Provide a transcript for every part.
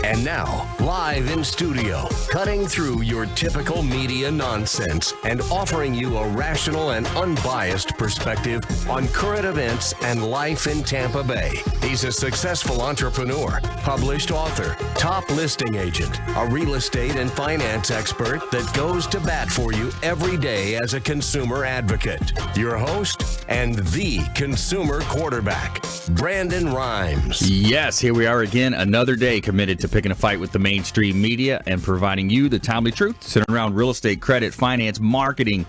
And now, live in studio, cutting through your typical media nonsense and offering you a rational and unbiased perspective on current events and life in Tampa Bay. He's a successful entrepreneur, published author, top listing agent, a real estate and finance expert that goes to bat for you every day as a consumer advocate. Your host and the consumer quarterback, Brandon Rhymes. Yes, here we are again, another day committed to picking a fight with the mainstream media and providing you the timely truth centered around real estate, credit, finance, marketing,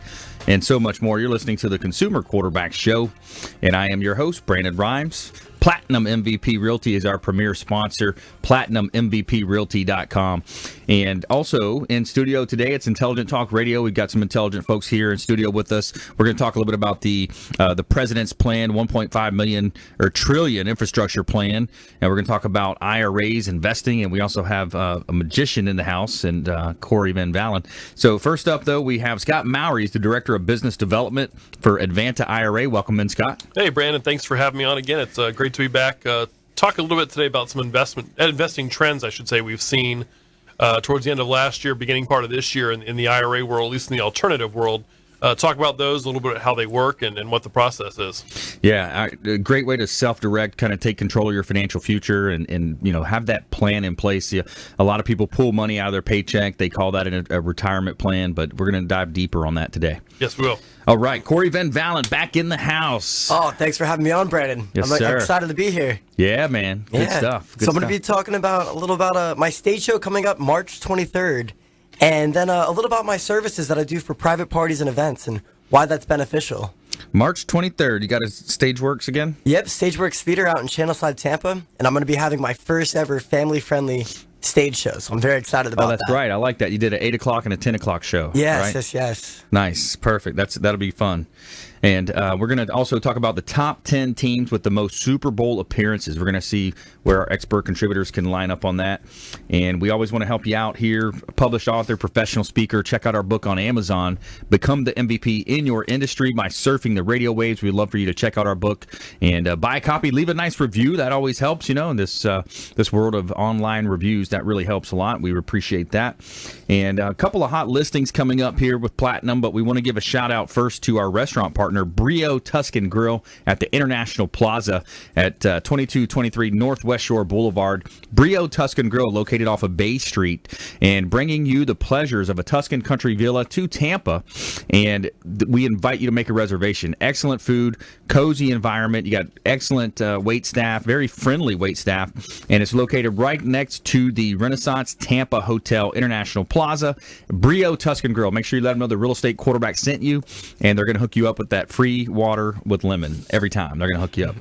and so much more. You're listening to the Consumer Quarterback Show, and I am your host, Brandon Rhymes. Platinum MVP Realty is our premier sponsor, PlatinumMVPRealty.com. And also in studio today, it's Intelligent Talk Radio. We've got some intelligent folks here in studio with us. We're going to talk a little bit about the president's plan, 1.5 million or trillion infrastructure plan. And we're going to talk about IRAs, investing, and we also have a magician in the house, and Cory Valin. So first up, though, we have Scott Maurer. He's the Director of Business Development for Advanta IRA. Welcome in, Scott. Hey, Brandon. Thanks for having me on again. It's great to be back. Talk a little bit today about some investing trends, I should say, we've seen towards the end of last year, beginning part of this year in the IRA world, at least in the alternative world. Talk about those, a little bit, how they work and what the process is. Yeah, a great way to self-direct, kind of take control of your financial future and have that plan in place. Yeah, a lot of people pull money out of their paycheck. They call that a retirement plan, but we're going to dive deeper on that today. Yes, we will. All right, Cory Valin back in the house. Oh, thanks for having me on, Brandon. Yes, I'm sir. excited to be here. Yeah, man. Good stuff. So I'm going to be talking about a little about my stage show coming up March 23rd, and then a little about my services that I do for private parties and events and why that's beneficial. March 23rd, you got a Stageworks again? Yep, Stageworks Theater out in Channelside, Tampa, and I'm going to be having my first ever family-friendly stage show, so I'm very excited about that. Oh, that's right. I like that. You did an 8 o'clock and a 10 o'clock show. Yes, right? yes. Nice. Perfect. That'll be fun. And we're going to also talk about the top 10 teams with the most Super Bowl appearances. We're going to see where our expert contributors can line up on that. And we always want to help you out here. Published author, professional speaker. Check out our book on Amazon. Become the MVP in your industry by surfing the radio waves. We'd love for you to check out our book and buy a copy. Leave a nice review. That always helps, in this world of online reviews. That really helps a lot. We appreciate that. And a couple of hot listings coming up here with Platinum, but we want to give a shout out first to our restaurant partner, Brio Tuscan Grill at the International Plaza at 2223 Northwest Shore Boulevard. Brio Tuscan Grill, located off of Bay Street, and bringing you the pleasures of a Tuscan country villa to Tampa. And we invite you to make a reservation. Excellent food, cozy environment. You got excellent wait staff, very friendly wait staff, and it's located right next to the Renaissance Tampa Hotel International Plaza. Brio Tuscan Grill. Make sure you let them know the real estate quarterback sent you, and they're going to hook you up with that free water with lemon every time. They're going to hook you up.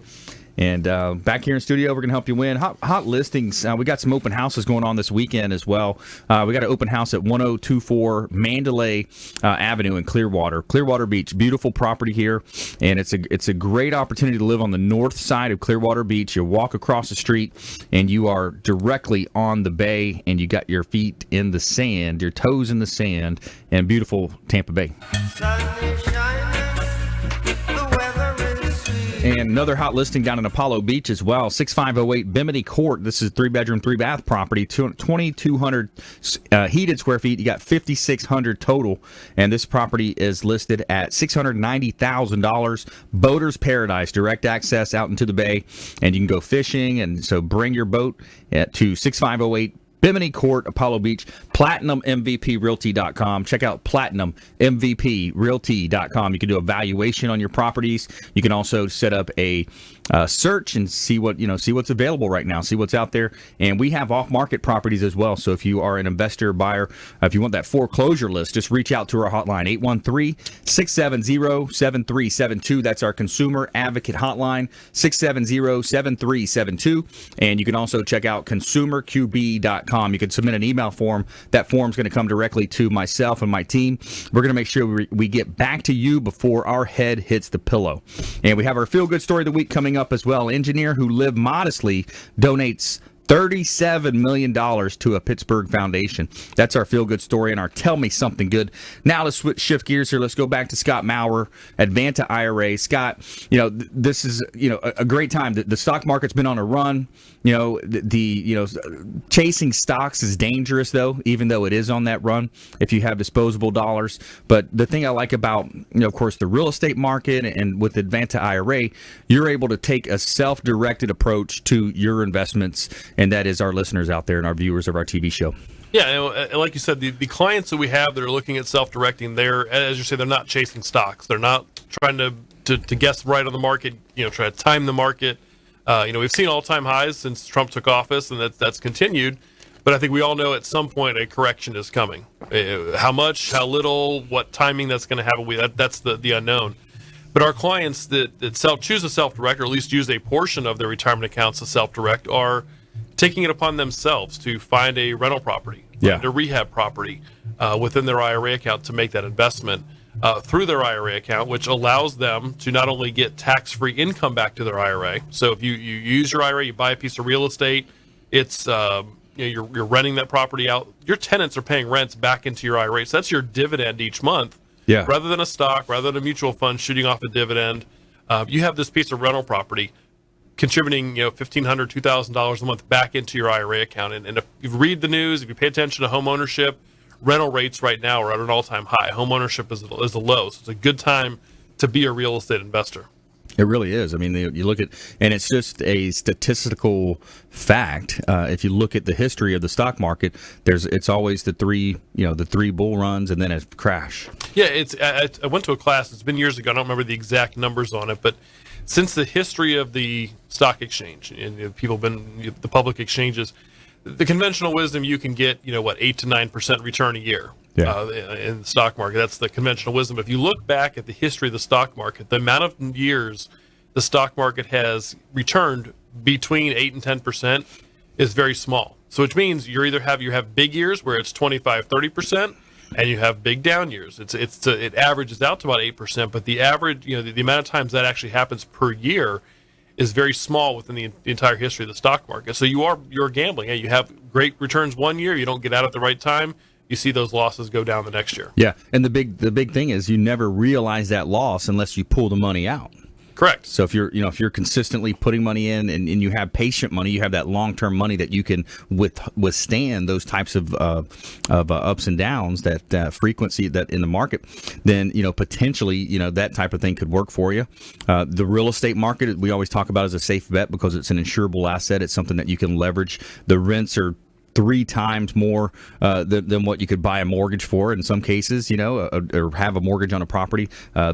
And back here in studio, we're going to help you win. Hot listings. We got some open houses going on this weekend as well. We got an open house at 1024 Mandalay Avenue in Clearwater Beach. Beautiful property here, and it's a great opportunity to live on the north side of Clearwater Beach. You walk across the street, and you are directly on the bay, and you got your feet in the sand, your toes in the sand, and beautiful Tampa Bay. And another hot listing down in Apollo Beach as well, 6508 Bimini Court. This is a 3-bedroom, 3-bath property, 2,200 heated square feet. You got 5,600 total, and this property is listed at $690,000. Boater's Paradise, direct access out into the bay, and you can go fishing. And so bring your boat to 6508 Bimini Court, Apollo Beach. PlatinumMVPRealty.com. Check out PlatinumMVPRealty.com. You can do a valuation on your properties. You can also set up a search and see what's available right now, see what's out there. And we have off-market properties as well. So if you are an investor, buyer, if you want that foreclosure list, just reach out to our hotline, 813-670-7372. That's our consumer advocate hotline, 670-7372. And you can also check out consumerqb.com. You can submit an email form. That form's going to come directly to myself and my team. We're going to make sure we get back to you before our head hits the pillow. And we have our feel-good story of the week coming up as well. Engineer who lived modestly donates $37 million to a Pittsburgh foundation. That's our feel-good story and our Tell Me Something Good. Now let's shift gears here. Let's go back to Scott Maurer, Advanta IRA. Scott, this is a great time. The stock market's been on a run. Chasing stocks is dangerous, though, even though it is on that run if you have disposable dollars. But the thing I like about, of course, the real estate market and with Advanta IRA, you're able to take a self-directed approach to your investments, and that is our listeners out there and our viewers of our TV show. Yeah, and like you said, the clients that we have that are looking at self-directing, they're, as you say, they're not chasing stocks. They're not trying to guess right on the market, try to time the market. We've seen all-time highs since Trump took office, and that's continued. But I think we all know at some point a correction is coming. How much, how little, what timing that's going to have, that's the unknown. But our clients that choose a self-direct, or at least use a portion of their retirement accounts to self-direct, are taking it upon themselves to find a rental property, find a rehab property within their IRA account to make that investment through their IRA account, which allows them to not only get tax-free income back to their IRA. So if you use your IRA, you buy a piece of real estate, it's you're renting that property out. Your tenants are paying rents back into your IRA, so that's your dividend each month. Yeah. Rather than a stock, rather than a mutual fund shooting off a dividend, you have this piece of rental property contributing, $1,500, $2,000 a month back into your IRA account. And if you read the news, if you pay attention to home ownership, rental rates right now are at an all-time high. Home ownership is a low, so it's a good time to be a real estate investor. It really is. I mean, you look at, and it's just a statistical fact. If you look at the history of the stock market, it's always the three bull runs and then a crash. Yeah, I went to a class. It's been years ago. I don't remember the exact numbers on it, but since the history of the stock exchange and the public exchanges, the conventional wisdom, you can get 8 to 9% return a year. Yeah. In the stock market. That's the conventional wisdom. If you look back at the history of the stock market, the amount of years the stock market has returned between 8 and 10% is very small. So which means you have big years where it's 25, 30%, and you have big down years. It averages out to about 8%, but the average, the amount of times that actually happens per year is very small within the entire history of the stock market. So you're gambling. You have great returns one year, you don't get out at the right time, you see those losses go down the next year. Yeah, and the big thing is you never realize that loss unless you pull the money out. Correct. So if you're consistently putting money in and you have patient money, you have that long-term money that you can withstand those types of ups and downs, that frequency that in the market, then potentially that type of thing could work for you. The real estate market we always talk about as a safe bet because it's an insurable asset. It's something that you can leverage. The rents are 3 times more than what you could buy a mortgage for in some cases, or have a mortgage on a property.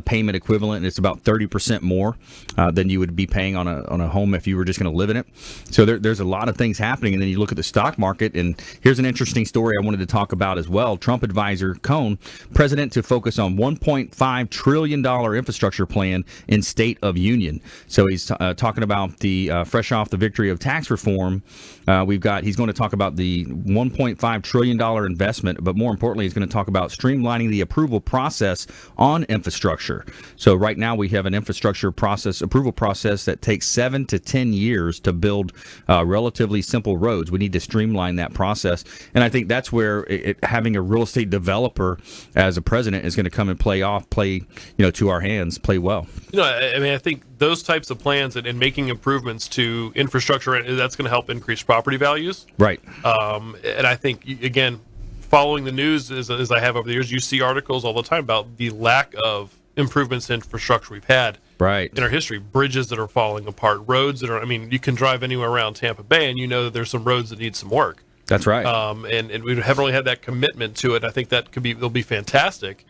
Payment equivalent, it's about 30% more than you would be paying on a home if you were just going to live in it. So there's a lot of things happening. And then you look at the stock market, and here's an interesting story I wanted to talk about as well. Trump advisor Cohn, president to focus on $1.5 trillion infrastructure plan in State of Union. So he's talking about the fresh off the victory of tax reform. He's going to talk about the $1.5 trillion investment, but more importantly, he's going to talk about streamlining the approval process on infrastructure. So right now we have an infrastructure approval process that takes 7 to 10 years to build relatively simple roads. We need to streamline that process. And I think that's where having a real estate developer as a president is going to come and play to our hands, play well. I think those types of plans and making improvements to infrastructure, that's going to help increase property values. Right. And I think, again, following the news as I have over the years, you see articles all the time about the lack of improvements in infrastructure we've had in our history. Bridges that are falling apart, roads that are, you can drive anywhere around Tampa Bay and that there's some roads that need some work. That's right. And we haven't really had that commitment to it. I think they'll be fantastic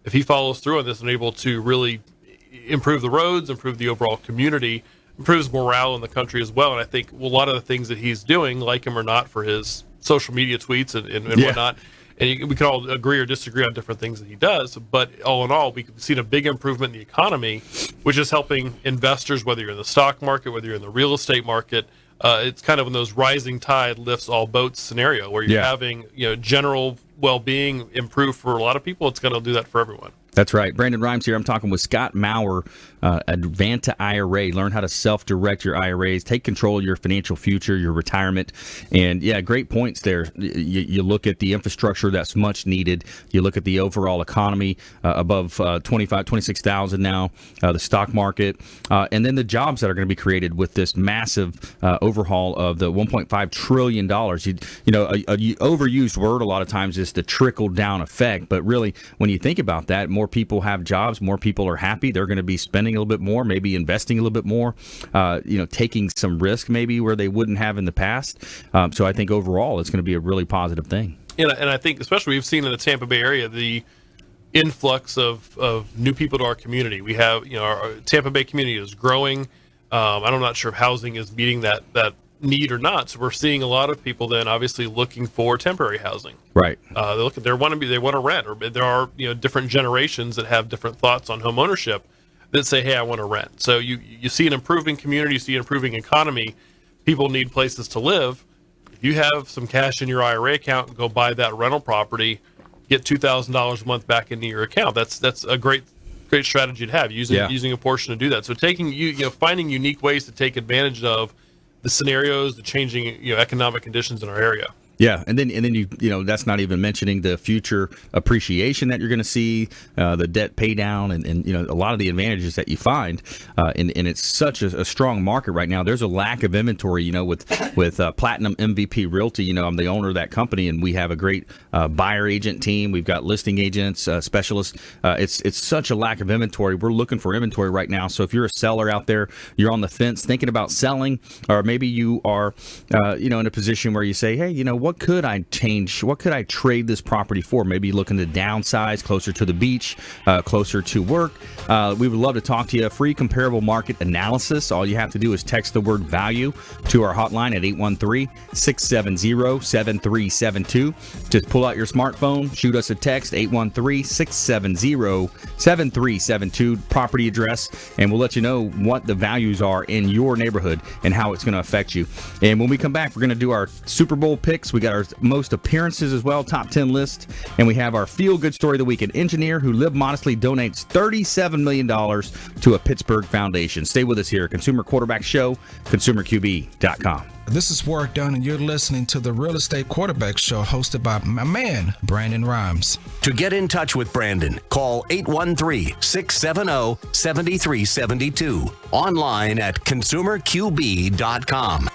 if he follows through on this and able to really improve the roads, improve the overall community, improves morale in the country as well. And I think a lot of the things that he's doing, like him or not, for his social media tweets and whatnot, and we can all agree or disagree on different things that he does, but all in all, we've seen a big improvement in the economy, which is helping investors, whether you're in the stock market, whether you're in the real estate market. It's kind of in those rising tide lifts all boats scenario where you're having general well-being improve for a lot of people. It's going to do that for everyone. That's right. Brandon Rhymes here. I'm talking with Scott Maurer, Advanta IRA. Learn how to self-direct your IRAs, take control of your financial future, your retirement. And yeah, great points there. You look at the infrastructure that's much needed. You look at the overall economy above 26,000 now, the stock market, and then the jobs that are going to be created with this massive overhaul of the $1.5 trillion. A overused word a lot of times is the trickle-down effect. But really, when you think about that, more people have jobs, more people are happy. They're going to be spending a little bit more, maybe investing a little bit more, taking some risk maybe where they wouldn't have in the past. So I think overall it's going to be a really positive thing. And I think especially we've seen in the Tampa Bay area the influx of new people to our community. We have, our Tampa Bay community is growing. I'm not sure if housing is meeting that need or not. So we're seeing a lot of people then obviously looking for temporary housing. Right. They want to rent, or there are different generations that have different thoughts on home ownership that say, hey, I want to rent. So you see an improving community, you see an improving economy. People need places to live. If you have some cash in your IRA account and go buy that rental property, get $2,000 a month back into your account. That's a great strategy to have, using a portion to do that. So finding unique ways to take advantage of the scenarios, the changing economic conditions in our area. Yeah, and then you that's not even mentioning the future appreciation that you're going to see, the debt pay down, and a lot of the advantages that you find, and it's such a strong market right now. There's a lack of inventory, with Platinum MVP Realty. I'm the owner of that company, and we have a great buyer agent team. We've got listing agents, specialists. It's such a lack of inventory. We're looking for inventory right now. So if you're a seller out there, you're on the fence thinking about selling, or maybe you are, in a position where you say, hey, what could I change? What could I trade this property for? Maybe looking to downsize closer to the beach, closer to work. We would love to talk to you. A free comparable market analysis. All you have to do is text the word value to our hotline at 813-670-7372. Just pull out your smartphone, shoot us a text, 813-670-7372, property address, and we'll let you know what the values are in your neighborhood and how it's going to affect you. And when we come back, we're going to do our Super Bowl picks. We got our most appearances as well, top 10 list, and we have our feel-good story of the week. An engineer who lived modestly donates $37 million to a Pittsburgh foundation. Stay with us here. Consumer Quarterback Show, consumerqb.com. This is Work Done, and you're listening to the Real Estate Quarterback Show hosted by my man, Brandon Rhymes. To get in touch with Brandon, call 813-670-7372. Online at consumerqb.com.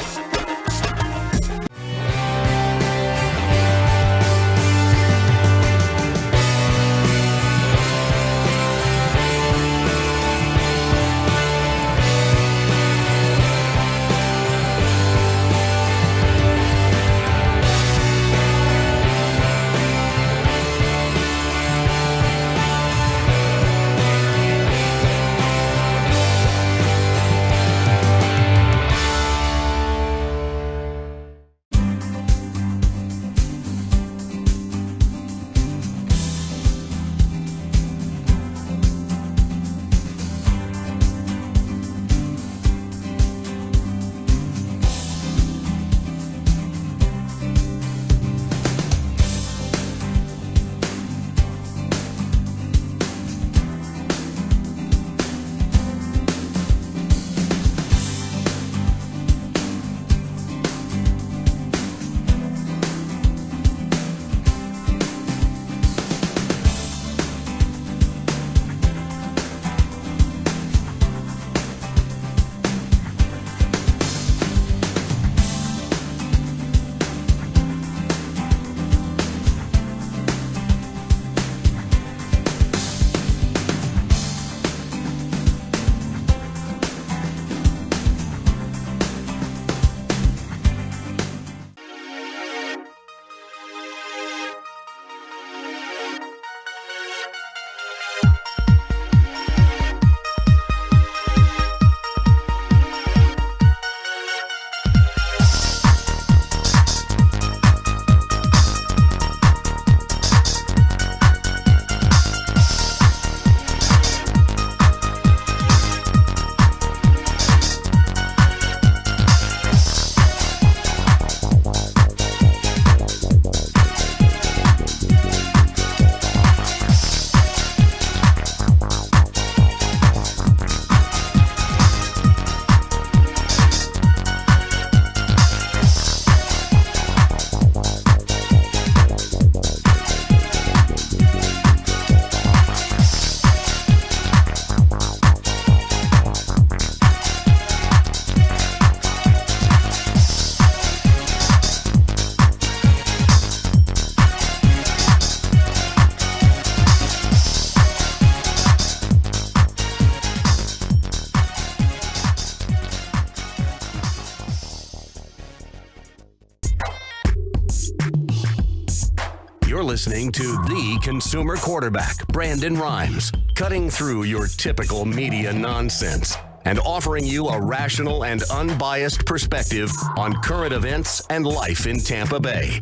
You're listening to the consumer quarterback, Brandon Rhymes, cutting through your typical media nonsense and offering you a rational and unbiased perspective on current events and life in Tampa Bay.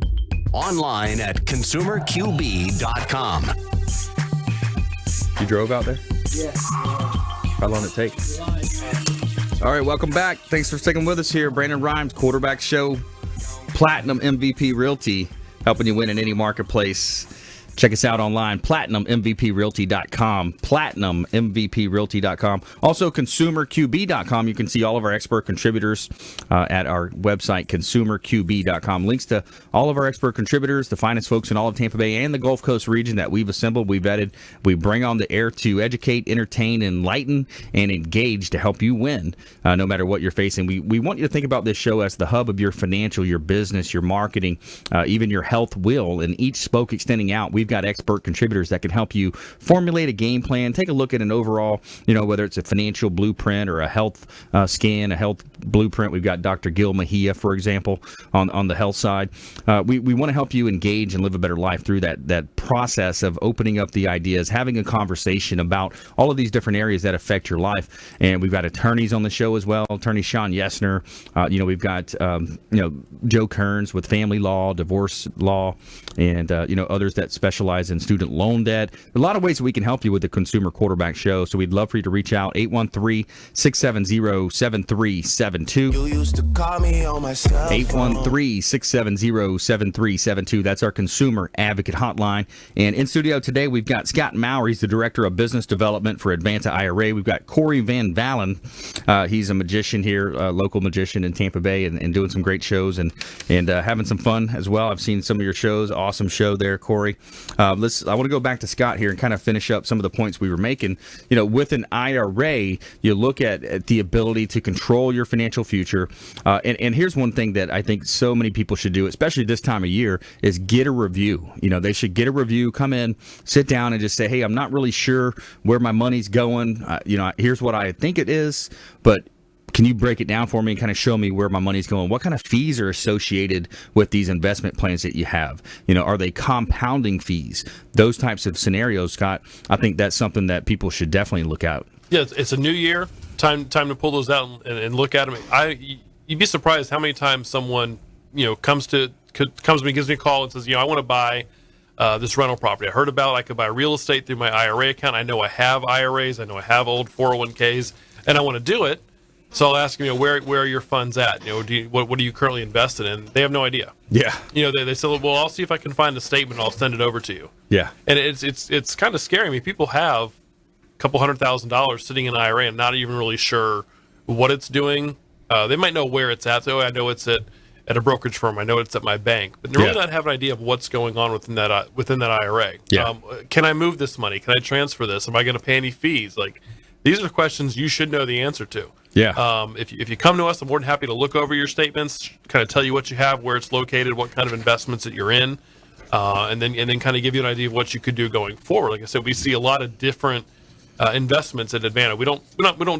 Online at consumerqb.com. You drove out there? Yeah. How long did it take? All right, welcome back. Thanks for sticking with us here. Brandon Rhymes, Quarterback Show, Platinum MVP Realty, helping you win in any marketplace. Check us out online, PlatinumMVPRealty.com, PlatinumMVPRealty.com. Also, ConsumerQB.com. You can see all of our expert contributors at our website, ConsumerQB.com. Links to all of our expert contributors, the finest folks in all of Tampa Bay and the Gulf Coast region that we've assembled, we've vetted, we bring on the air to educate, entertain, enlighten, and engage to help you win, no matter what you're facing. We want you to think about this show as the hub of your financial, your business, your marketing, even your health will, and each spoke extending out. We've got expert contributors that can help you formulate a game plan, take a look at an overall, whether it's a financial blueprint or a health scan, a health blueprint. We've got Dr. Gil Mejia, for example, on the health side. We want to help you engage and live a better life through that process of opening up the ideas, having a conversation about all of these different areas that affect your life. And we've got attorneys on the show as well, attorney Sean Yesner. We've got Joe Kearns with family law, divorce law, and others that specialize in student loan debt. A lot of ways that we can help you with the Consumer Quarterback Show. So we'd love for you to reach out, 813-670-7372. You used to call me on my cell phone. 813-670-7372. That's our Consumer Advocate Hotline. And in studio today, we've got Scott Maurer. He's the Director of Business Development for Advanta IRA. We've got Cory Van Valin. He's a magician here, a local magician in Tampa Bay, and doing some great shows and having some fun as well. I've seen some of your shows. Awesome show there, Cory. I want to go back to Scott here and kind of finish up some of the points we were making. With an IRA, you look at the ability to control your financial future. And here's one thing that I think so many people should do, especially this time of year, is get a review. They should get a review, come in, sit down and just say, hey, I'm not really sure where my money's going. Here's what I think it is, but can you break it down for me and kind of show me where my money's going? What kind of fees are associated with these investment plans that you have? Are they compounding fees? Those types of scenarios, Scott, I think that's something that people should definitely look at. Yeah, it's a new year. Time to pull those out and look at them. You'd be surprised how many times someone comes to me, gives me a call and says, I want to buy this rental property. I heard about it. I could buy real estate through my IRA account. I know I have IRAs. I know I have old 401ks, and I want to do it. So I'll ask them, where are your funds at? What are you currently invested in? They have no idea. Yeah. They say, well, I'll see if I can find a statement. I'll send it over to you. Yeah. And it's kind of scary. I mean, people have a couple $100,000 sitting in an IRA and not even really sure what it's doing. They might know where it's at. So I know it's at a brokerage firm. I know it's at my bank, but they really not have an idea of what's going on within that IRA. Yeah. Can I move this money? Can I transfer this? Am I going to pay any fees? These are questions you should know the answer to. Yeah. If you come to us, I'm more than happy to look over your statements, kind of tell you what you have, where it's located, what kind of investments that you're in, and then kind of give you an idea of what you could do going forward. Like I said, we see a lot of different investments at Advanta. We don't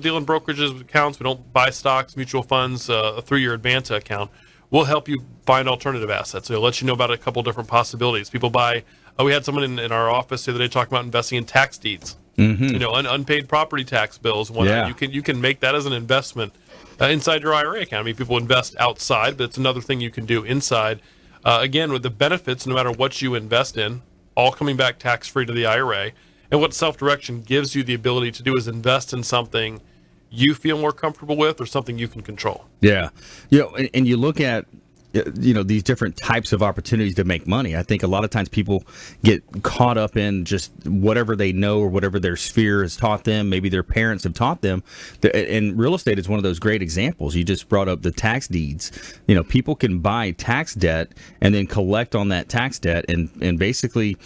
deal in brokerages accounts. We don't buy stocks, mutual funds through your Advanta account. We'll help you find alternative assets. So we'll let you know about a couple different possibilities. People buy. We had someone in our office the other day talking about investing in tax deeds. Mm-hmm. Unpaid property tax bills. You can make that as an investment inside your IRA account. I mean, people invest outside, but it's another thing you can do inside. Again, with the benefits, no matter what you invest in, all coming back tax-free to the IRA. And what self-direction gives you the ability to do is invest in something you feel more comfortable with or something you can control. Yeah. And you look at these different types of opportunities to make money. I think a lot of times people get caught up in just whatever they know or whatever their sphere has taught them. Maybe their parents have taught them. And real estate is one of those great examples. You just brought up the tax deeds. People can buy tax debt and then collect on that tax debt and basically,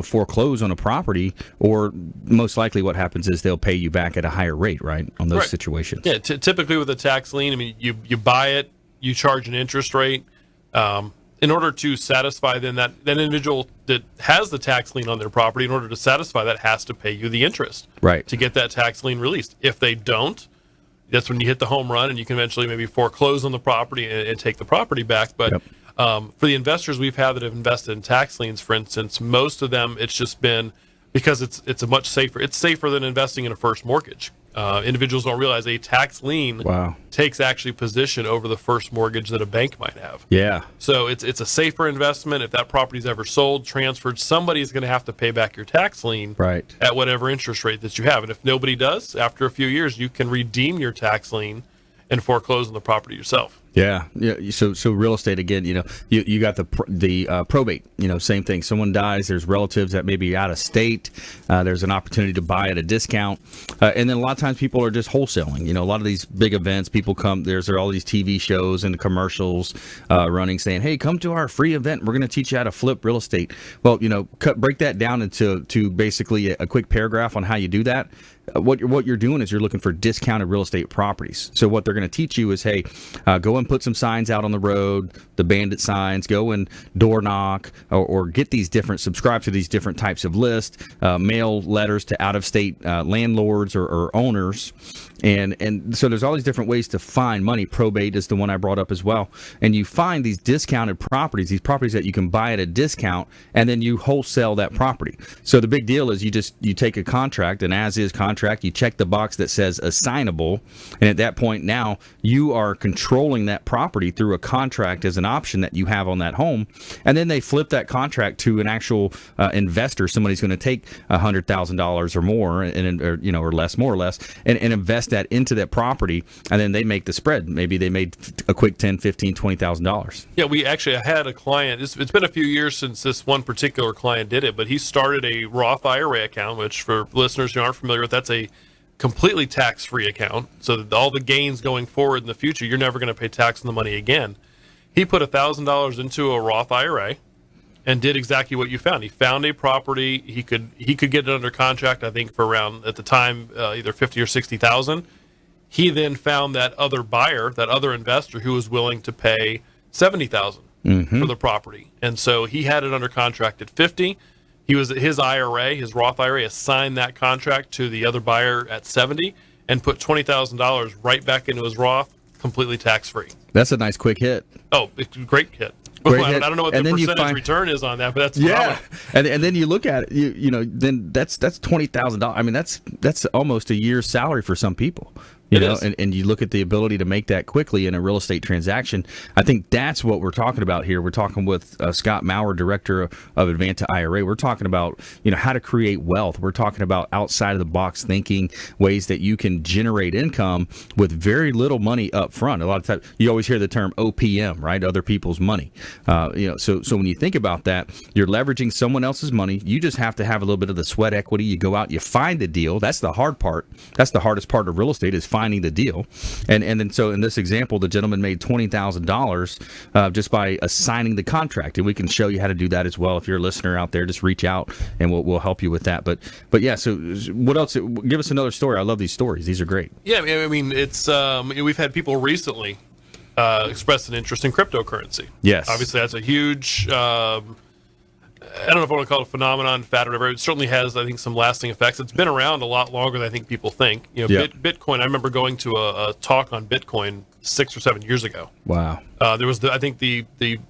foreclose on a property, or most likely what happens is they'll pay you back at a higher rate, right, on those situations. Yeah, typically with a tax lien, I mean, you buy it, you charge an interest rate. In order to satisfy then that individual that has the tax lien on their property, in order to satisfy that, has to pay you the interest, right, to get that tax lien released. If they don't, that's when you hit the home run and you can eventually maybe foreclose on the property and take the property back. But For the investors we've had that have invested in tax liens, for instance, most of them, it's just been because it's a much safer. It's safer than investing in a first mortgage. Individuals don't realize a tax lien takes actually position over the first mortgage that a bank might have. Yeah. So it's a safer investment. If that property's ever sold, transferred, somebody's going to have to pay back your tax lien at whatever interest rate that you have. And if nobody does, after a few years, you can redeem your tax lien and foreclose on the property yourself. Yeah. So real estate again. You got the probate. Same thing. Someone dies. There's relatives that may be out of state. There's an opportunity to buy at a discount, and then a lot of times people are just wholesaling. A lot of these big events, people come. There are all these TV shows and commercials running saying, "Hey, come to our free event. We're going to teach you how to flip real estate." Well, break that down into basically a quick paragraph on how you do that. What you're doing is you're looking for discounted real estate properties. So what they're going to teach you is, hey, go and put some signs out on the road, the bandit signs, go and door knock or get these subscribe to these different types of lists, mail letters to out-of-state landlords or owners. And so there's all these different ways to find money. Probate is the one I brought up as well. And you find these discounted properties, these properties that you can buy at a discount, and then you wholesale that property. So the big deal is you take a contract, an as-is contract, you check the box that says assignable, and at that point now you are controlling that property through a contract as an option that you have on that home. And then they flip that contract to an actual investor. Somebody's going to take $100,000 or more, or less, more or less, and invest that into that property, and then they make the spread. Maybe they made a quick $10,000, $15,000, $20,000. Yeah, we actually had a client. It's been a few years since this one particular client did it, but he started a Roth IRA account, which for listeners who aren't familiar with, that's a completely tax-free account. So that all the gains going forward in the future, you're never going to pay tax on the money again. He put $1,000 into a Roth IRA and did exactly what you found. He found a property. He could get it under contract, I think, for around, at the time, either $50,000 or $60,000. He then found that other buyer, that other investor who was willing to pay $70,000 for the property. And so he had it under contract at $50,000. His IRA, his Roth IRA, assigned that contract to the other buyer at $70,000 and put $20,000 right back into his Roth, completely tax-free. That's a nice quick hit. Oh, it's a great hit. I don't know what the percentage return is on that, but that's phenomenal. And then you look at it, then that's $20,000. I mean, that's almost a year's salary for some people. And you look at the ability to make that quickly in a real estate transaction. I think that's what we're talking about here. We're talking with Scott Maurer, Director of Advanta IRA. We're talking about how to create wealth. We're talking about outside of the box thinking, ways that you can generate income with very little money up front. A lot of times you always hear the term OPM, right? Other people's money. So when you think about that, you're leveraging someone else's money. You just have to have a little bit of the sweat equity. You go out, you find the deal. That's the hard part. That's the hardest part of real estate, is finding the deal. And then so in this example, the gentleman made $20,000 just by assigning the contract. And we can show you how to do that as well. If you're a listener out there, just reach out and we'll help you with that. But yeah, so what else? Give us another story. I love these stories. These are great. Yeah, I mean, it's we've had people recently express an interest in cryptocurrency. Yes. Obviously, that's a huge I don't know if I want to call it a phenomenon, fad, or whatever. It certainly has, I think, some lasting effects. It's been around a lot longer than I think people think. Bitcoin. I remember going to a talk on Bitcoin 6 or 7 years ago. Wow. There was, I think, the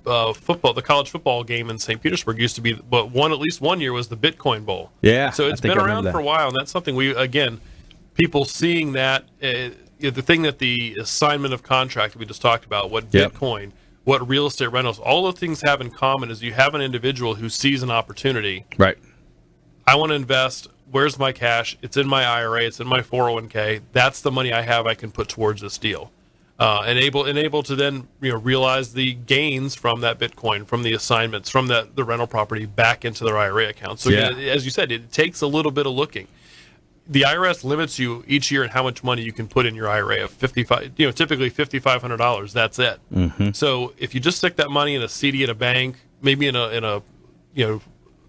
college football game in St. Petersburg used to be, but at least one year was the Bitcoin Bowl. Yeah. So it's been around for a while, and that's something people seeing that the thing that the assignment of contract that we just talked about, what Bitcoin. What real estate rentals, all those things have in common is you have an individual who sees an opportunity. Right. I want to invest. Where's my cash? It's in my IRA. It's in my 401k. That's the money I have I can put towards this deal. And able to then realize the gains from that Bitcoin, from the assignments, from the rental property back into their IRA account. So as you said, it takes a little bit of looking. The IRS limits you each year in how much money you can put in your IRA of typically $5,500. That's it. Mm-hmm. So if you just stick that money in a CD at a bank, maybe in a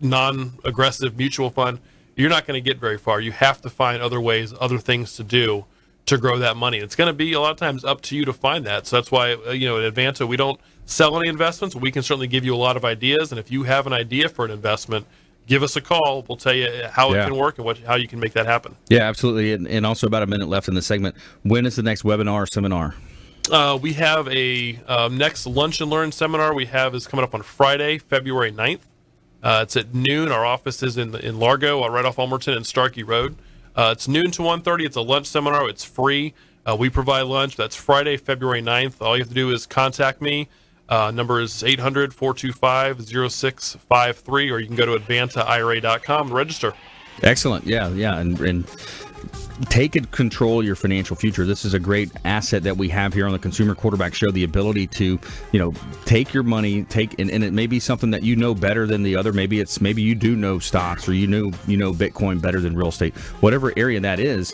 non-aggressive mutual fund, you're not going to get very far. You have to find other ways, other things to do to grow that money. It's going to be a lot of times up to you to find that. So that's why at Advanta we don't sell any investments. We can certainly give you a lot of ideas, and if you have an idea for an investment, give us a call. We'll tell you how it can work and how you can make that happen. Yeah, absolutely. And also about a minute left in the segment. When is the next webinar or seminar? We have a next Lunch and Learn seminar we have is coming up on Friday, February 9th. It's at noon. Our office is in Largo, right off Ulmerton and Starkey Road. It's noon to 1:30. It's a lunch seminar. It's free. We provide lunch. That's Friday, February 9th. All you have to do is contact me. Number is 800-425-0653, or you can go to advantaira.com and register. Excellent. Yeah. And take control of your financial future. This is a great asset that we have here on the Consumer Quarterback Show, the ability to, take your money, and it may be something that you know better than the other. Maybe you do know stocks, or you know Bitcoin better than real estate. Whatever area that is,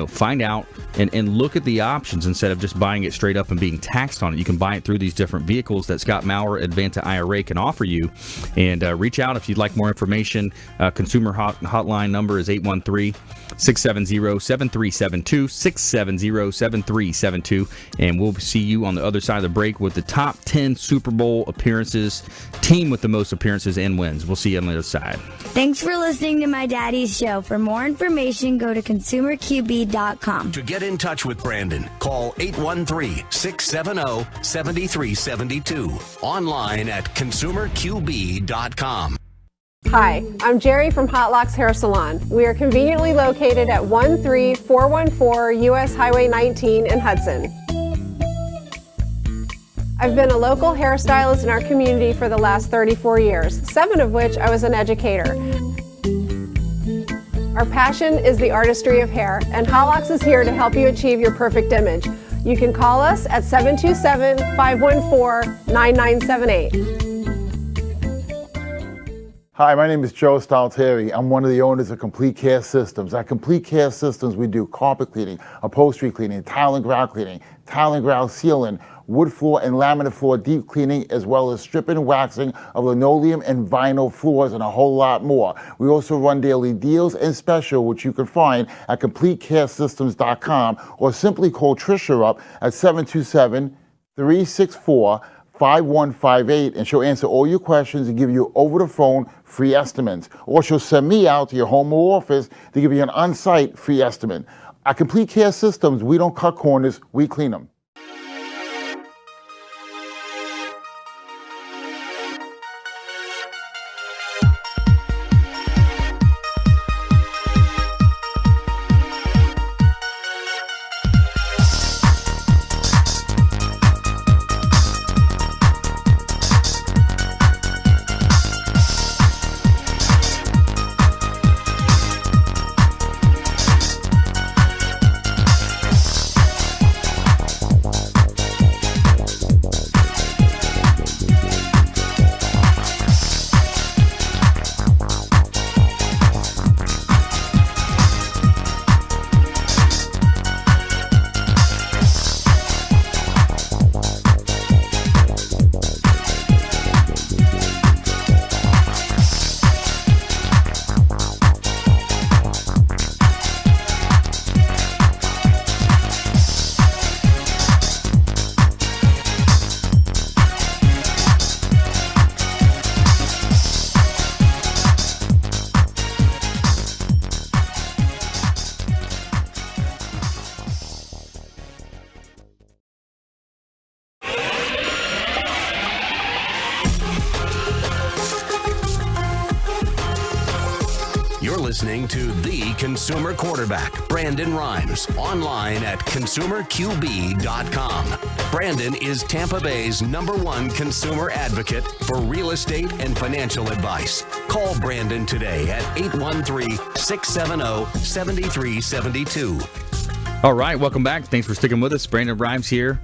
find out and look at the options instead of just buying it straight up and being taxed on it. You can buy it through these different vehicles that Scott Maurer, Advanta IRA, can offer you. And reach out if you'd like more information. Consumer hotline number is 813-670-7372, 670-7372, and we'll see you on the other side of the break with the top 10 Super Bowl appearances, team with the most appearances and wins. We'll see you on the other side. Thanks for listening to my daddy's show. For more information, go to consumerqb.com. To get in touch with Brandon, call 813-670-7372. Online at consumerqb.com. Hi, I'm Jerry from Hot Locks Hair Salon. We are conveniently located at 13414 US Highway 19 in Hudson. I've been a local hairstylist in our community for the last 34 years, 7 of which I was an educator. Our passion is the artistry of hair, and Hot Locks is here to help you achieve your perfect image. You can call us at 727-514-9978. Hi, my name is Joe Stalteri. I'm one of the owners of Complete Care Systems. At Complete Care Systems, we do carpet cleaning, upholstery cleaning, tile and grout cleaning, tile and grout sealing, wood floor and laminate floor deep cleaning, as well as stripping and waxing of linoleum and vinyl floors, and a whole lot more. We also run daily deals and special, which you can find at CompleteCareSystems.com, or simply call Trisha up at 727-364-5158, and she'll answer all your questions and give you over the phone free estimates. Or she'll send me out to your home or office to give you an on-site free estimate. At Complete Care Systems, we don't cut corners, we clean them. Listening to the Consumer Quarterback, Brandon Rhymes, online at consumerqb.com. Brandon is Tampa Bay's #1 consumer advocate for real estate and financial advice. Call Brandon today at 813-670-7372. All right, welcome back. Thanks for sticking with us. Brandon Rhymes here,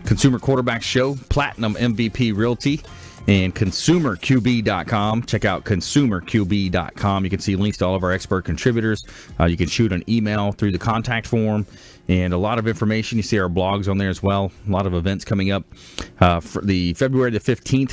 Consumer Quarterback Show, Platinum MVP Realty, and consumerqb.com. Check out consumerqb.com. You can see links to all of our expert contributors. You can shoot an email through the contact form, and a lot of information. You see our blogs on there as well. A lot of events coming up. For the February the 15th,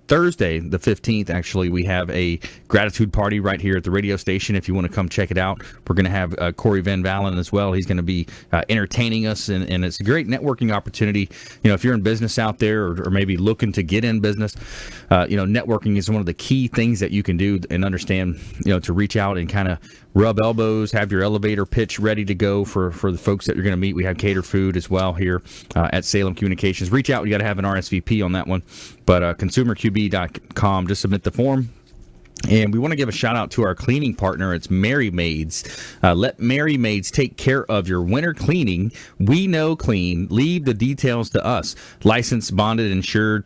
Thursday the 15th, actually, we have a gratitude party right here at the radio station. If you want to come check it out, we're going to have Cory Van Valin as well. He's going to be entertaining us, and it's a great networking opportunity. If you're in business out there, or maybe looking to get in business, networking is one of the key things that you can do and understand, to reach out and kind of rub elbows, have your elevator pitch ready to go for the folks that you're going to meet. We have catered food as well here at Salem Communications. Reach out. You got to have an RSVP on that one. But consumerqb.com, just submit the form. And we want to give a shout out to our cleaning partner. It's Mary Maids. Let Mary Maids take care of your winter cleaning. We know clean. Leave the details to us. Licensed, bonded, insured,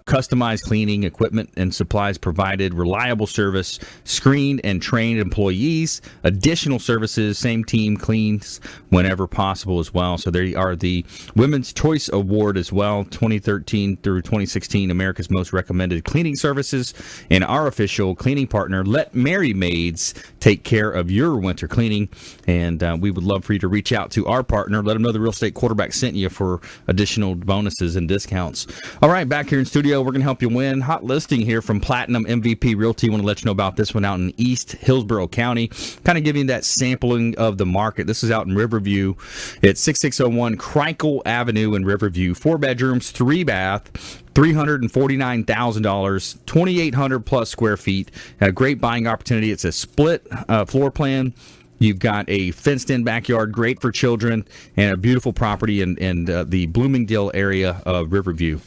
customized cleaning equipment and supplies provided. Reliable service, screened and trained employees. Additional services. Same team cleans whenever possible as well. So they are the Women's Choice Award as well. 2013 through 2016, America's Most Recommended Cleaning Services, and our official cleaning partner. Let Mary Maids take care of your winter cleaning, and we would love for you to reach out to our partner. Let them know the Real Estate Quarterback sent you for additional bonuses and discounts. All right, back here in studio, we're going to help you win. Hot listing here from Platinum MVP Realty. Want to let you know about this one out in East Hillsborough County. Kind of giving that sampling of the market. This is out in Riverview. It's 6601 Crikel Avenue in Riverview. 4 bedrooms, 3 bath. $349,000, 2,800 plus square feet. A great buying opportunity. It's a split floor plan. You've got a fenced-in backyard, great for children, and a beautiful property in the Bloomingdale area of Riverview.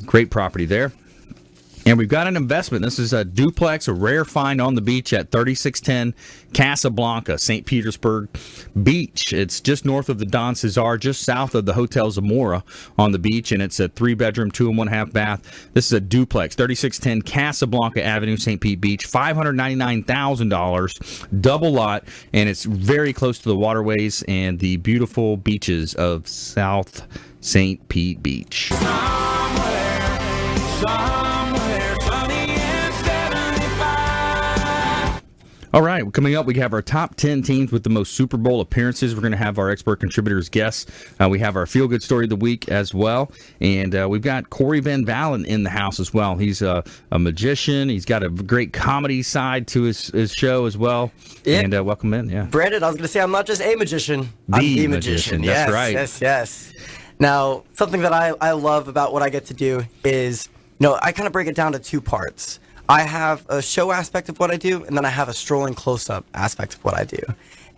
Great property there. And we've got an investment. This is a duplex, a rare find on the beach at 3610 Casablanca, St. Petersburg Beach. It's just north of the Don Cesar, just south of the Hotel Zamora on the beach, and it's a 3-bedroom, 2 and 1/2 bath. This is a duplex, 3610 Casablanca Avenue, St. Pete Beach, $599,000, double lot, and it's very close to the waterways and the beautiful beaches of South St. Pete Beach. All right, coming up, we have our top 10 teams with the most Super Bowl appearances. We're going to have our expert contributors guests. We have our feel-good story of the week as well. And we've got Cory Van Valin in the house as well. He's a magician. He's got a great comedy side to his show as well. Yeah. And welcome in, yeah. Brandon, I was going to say I'm not just a magician. I'm the magician. That's yes, right. Yes. Now, something that I love about what I get to do is, I kind of break it down to 2 parts. I have a show aspect of what I do, and then I have a strolling close-up aspect of what I do.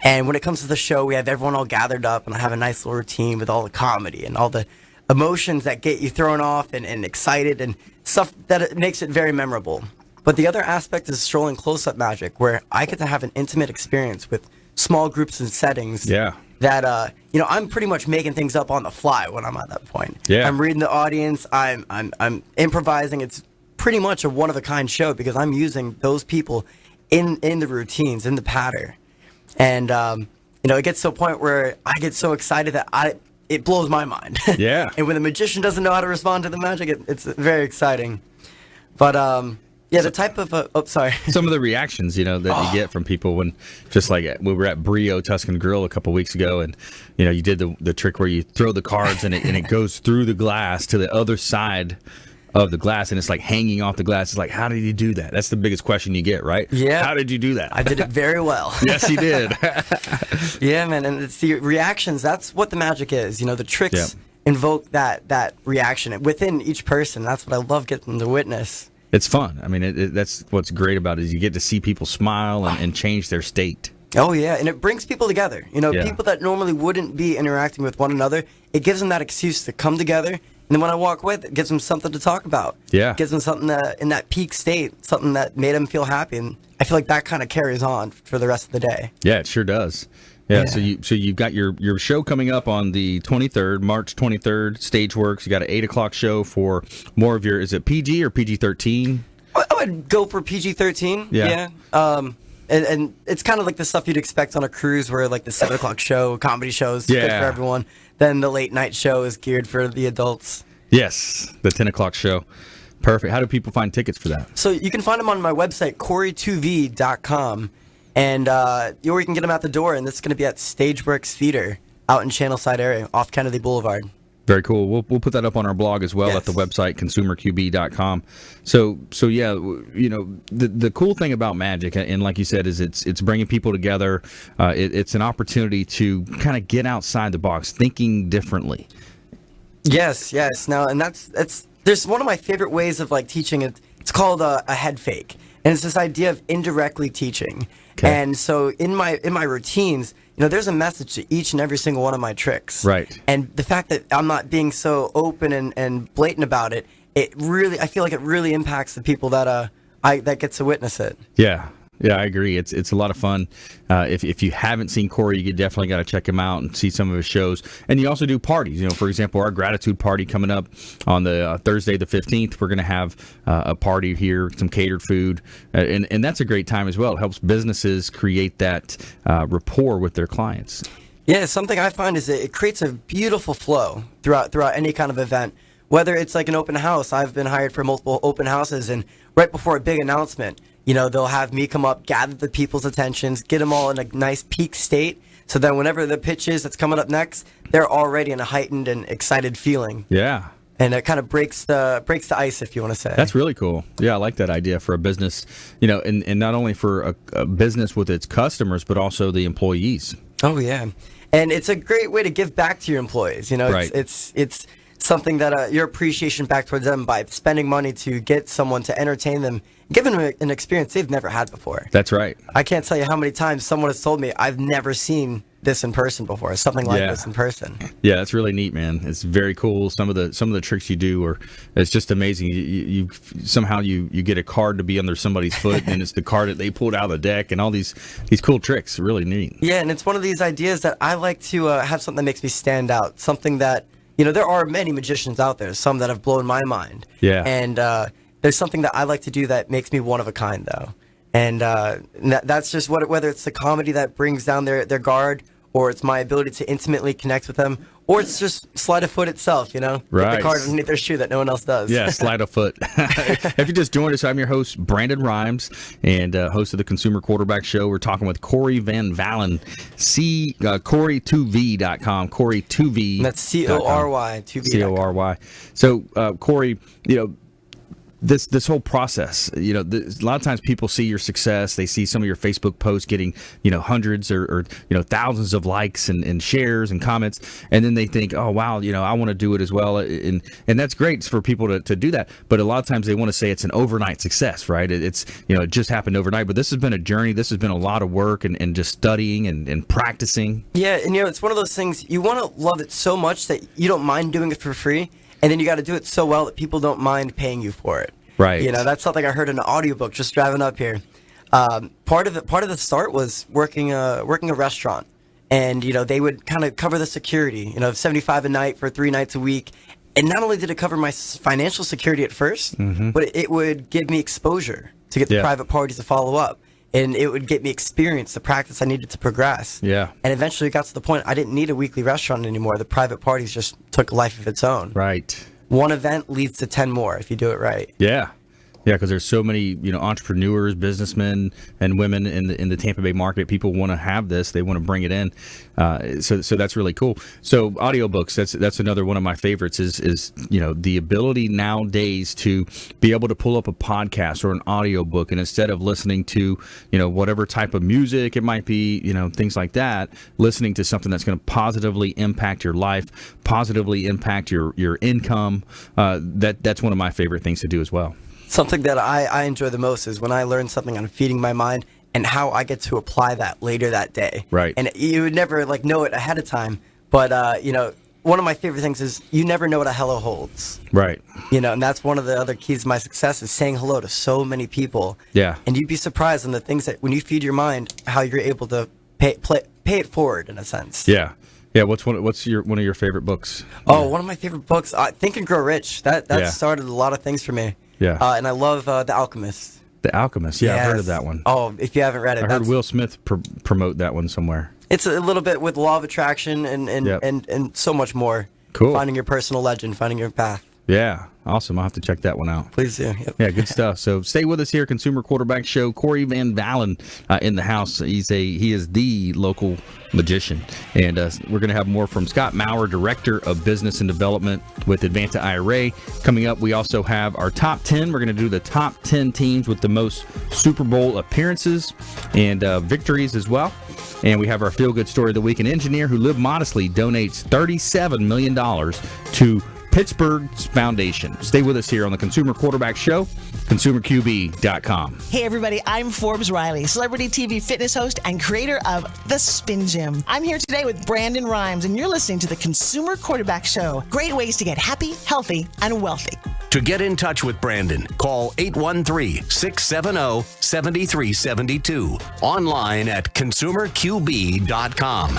And when it comes to the show, we have everyone all gathered up, and I have a nice little routine with all the comedy and all the emotions that get you thrown off and excited and stuff that it makes it very memorable. But the other aspect is strolling close-up magic, where I get to have an intimate experience with small groups and settings. Yeah. That I'm pretty much making things up on the fly when I'm at that point. Yeah. I'm reading the audience. I'm improvising. It's pretty much a one-of-a-kind show because I'm using those people in the routines, in the patter. And, it gets to a point where I get so excited that it blows my mind. Yeah. And when the magician doesn't know how to respond to the magic, it's very exciting. But, the type of, sorry. Some of the reactions, that you get from people when, just like we were at Brio Tuscan Grill a couple weeks ago, and, you did the trick where you throw the cards and it goes through the glass to the other side of the glass, and it's like hanging off the glass. It's like, how did you do that? That's the biggest question you get, right? Yeah. How did you do that? I did it very well. Yes, you did. Yeah, man, and it's the reactions. That's what the magic is. The tricks invoke that reaction within each person. That's what I love getting to witness. It's fun. I mean, that's what's great about it is you get to see people smile and change their state. Oh, yeah, and it brings people together. People that normally wouldn't be interacting with one another, it gives them that excuse to come together. And then when I walk with, it gives them something to talk about. Yeah. It gives them something in that peak state, something that made them feel happy. And I feel like that kind of carries on for the rest of the day. Yeah, it sure does. Yeah. So you've got your show coming up on the 23rd, March 23rd, Stageworks. You got an 8 o'clock show for more of your, is it PG or PG-13? I would go for PG-13. Yeah. And it's kind of like the stuff you'd expect on a cruise where like the 7 o'clock show, comedy shows, good for everyone. Then the late night show is geared for the adults. Yes, the 10 o'clock show. Perfect. How do people find tickets for that? So you can find them on my website, Cory2V.com. And or you can get them at the door. And this is going to be at Stageworks Theater out in Channelside area off Kennedy Boulevard. Very cool. We'll put that up on our blog as well at the website, consumerqb.com. So yeah, the cool thing about magic, and like you said, is it's bringing people together. It's an opportunity to kind of get outside the box, thinking differently. Yes. Now, and that's there's one of my favorite ways of like teaching it. It's called a head fake. And it's this idea of indirectly teaching. Okay. And so in my routines, there's a message to each and every single one of my tricks. Right. And the fact that I'm not being so open and blatant about it, I feel like it really impacts the people that get to witness it. Yeah. Yeah, I agree. It's a lot of fun. If you haven't seen Cory, you definitely got to check him out and see some of his shows. And you also do parties. For example, our gratitude party coming up on the Thursday the 15th. We're going to have a party here, some catered food, and that's a great time as well. It helps businesses create that rapport with their clients. Yeah, something I find is it creates a beautiful flow throughout any kind of event. Whether it's like an open house, I've been hired for multiple open houses, and right before a big announcement, they'll have me come up, gather the people's attentions, get them all in a nice peak state, so then whenever the pitch is that's coming up next, they're already in a heightened and excited feeling. Yeah. And it kind of breaks the ice, if you want to say. That's really cool. Yeah, I like that idea for a business, and not only for a business with its customers, but also the employees. Oh, yeah. And it's a great way to give back to your employees. Right. It's something that your appreciation back towards them by spending money to get someone to entertain them, give them an experience they've never had before. That's right. I can't tell you how many times someone has told me, I've never seen this in person before, something like this in person. Yeah, that's really neat, man. It's very cool. Some of the tricks you do it's just amazing. You somehow you get a card to be under somebody's foot, and it's the card that they pulled out of the deck, and all these cool tricks. Really neat. Yeah, and it's one of these ideas that I like to have something that makes me stand out, something that there are many magicians out there, some that have blown my mind. Yeah. And there's something that I like to do that makes me one of a kind, though. And that's just whether it's the comedy that brings down their guard, or it's my ability to intimately connect with them, or it's just sleight of foot itself, Right. Get the card underneath their shoe that no one else does. Yeah, sleight of foot. If you just joined us, I'm your host, Brandon Rhymes, and host of the Consumer Quarterback Show. We're talking with Cory Van Valin, Cory2V.com, Cory2V. And that's Cory, 2V. Cory. So, Cory, this whole process, a lot of times people see your success. They see some of your Facebook posts getting, hundreds or thousands of likes and shares and comments, and then they think, oh wow, I want to do it as well, and that's great for people to do that. But a lot of times they want to say it's an overnight success, right? It's it just happened overnight. But this has been a journey. This has been a lot of work and just studying and practicing. Yeah, and it's one of those things you want to love it so much that you don't mind doing it for free. And then you got to do it so well that people don't mind paying you for it. Right. That's something I heard in an audiobook just driving up here. Part of the start was working a restaurant, and they would kind of cover the security. $75 a night for 3 nights a week. And not only did it cover my financial security at first, but it would give me exposure to get the private parties to follow up. And it would get me experience, the practice I needed to progress. Yeah. And eventually it got to the point I didn't need a weekly restaurant anymore. The private parties just took a life of its own. Right. One event leads to 10 more if you do it right. Yeah. Yeah, because there's so many, entrepreneurs, businessmen, and women in the Tampa Bay market. People want to have this; they want to bring it in. So that's really cool. So audiobooks, that's another one of my favorites. Is the ability nowadays to be able to pull up a podcast or an audiobook, and instead of listening to whatever type of music it might be, things like that, listening to something that's going to positively impact your life, positively impact your income. That's one of my favorite things to do as well. Something that I enjoy the most is when I learn something on feeding my mind and how I get to apply that later that day. Right. And you would never know it ahead of time. But, one of my favorite things is you never know what a hello holds. Right. And that's one of the other keys to my success is saying hello to so many people. Yeah. And you'd be surprised on the things that when you feed your mind, how you're able to pay it forward in a sense. Yeah. Yeah, what's one of your favorite books? Oh, one of my favorite books, Think and Grow Rich. That started a lot of things for me. Yeah. And I love The Alchemist. The Alchemist. Yeah, I've heard of that one. Oh, if you haven't read it. I heard Will Smith promote that one somewhere. It's a little bit with law of attraction and so much more. Cool. Finding your personal legend, finding your path. Yeah, awesome. I'll have to check that one out. Please do. Yep. Yeah, good stuff. So stay with us here, Consumer Quarterback Show. Cory Van Valin in the house. He is the local magician, and we're going to have more from Scott Maurer, Director of Business and Development with Advanta IRA. Coming up, we also have our top 10. We're going to do the top 10 teams with the most Super Bowl appearances and victories as well. And we have our feel-good story of the week. An engineer who lived modestly donates $37 million to Pittsburgh's foundation. Stay with us here on the Consumer Quarterback Show, ConsumerQB.com. Hey everybody, I'm Forbes Riley, celebrity TV fitness host and creator of The Spin Gym. I'm here today with Brandon Rhymes, and you're listening to the Consumer Quarterback Show. Great ways to get happy, healthy, and wealthy. To get in touch with Brandon, call 813-670-7372. Online at ConsumerQB.com.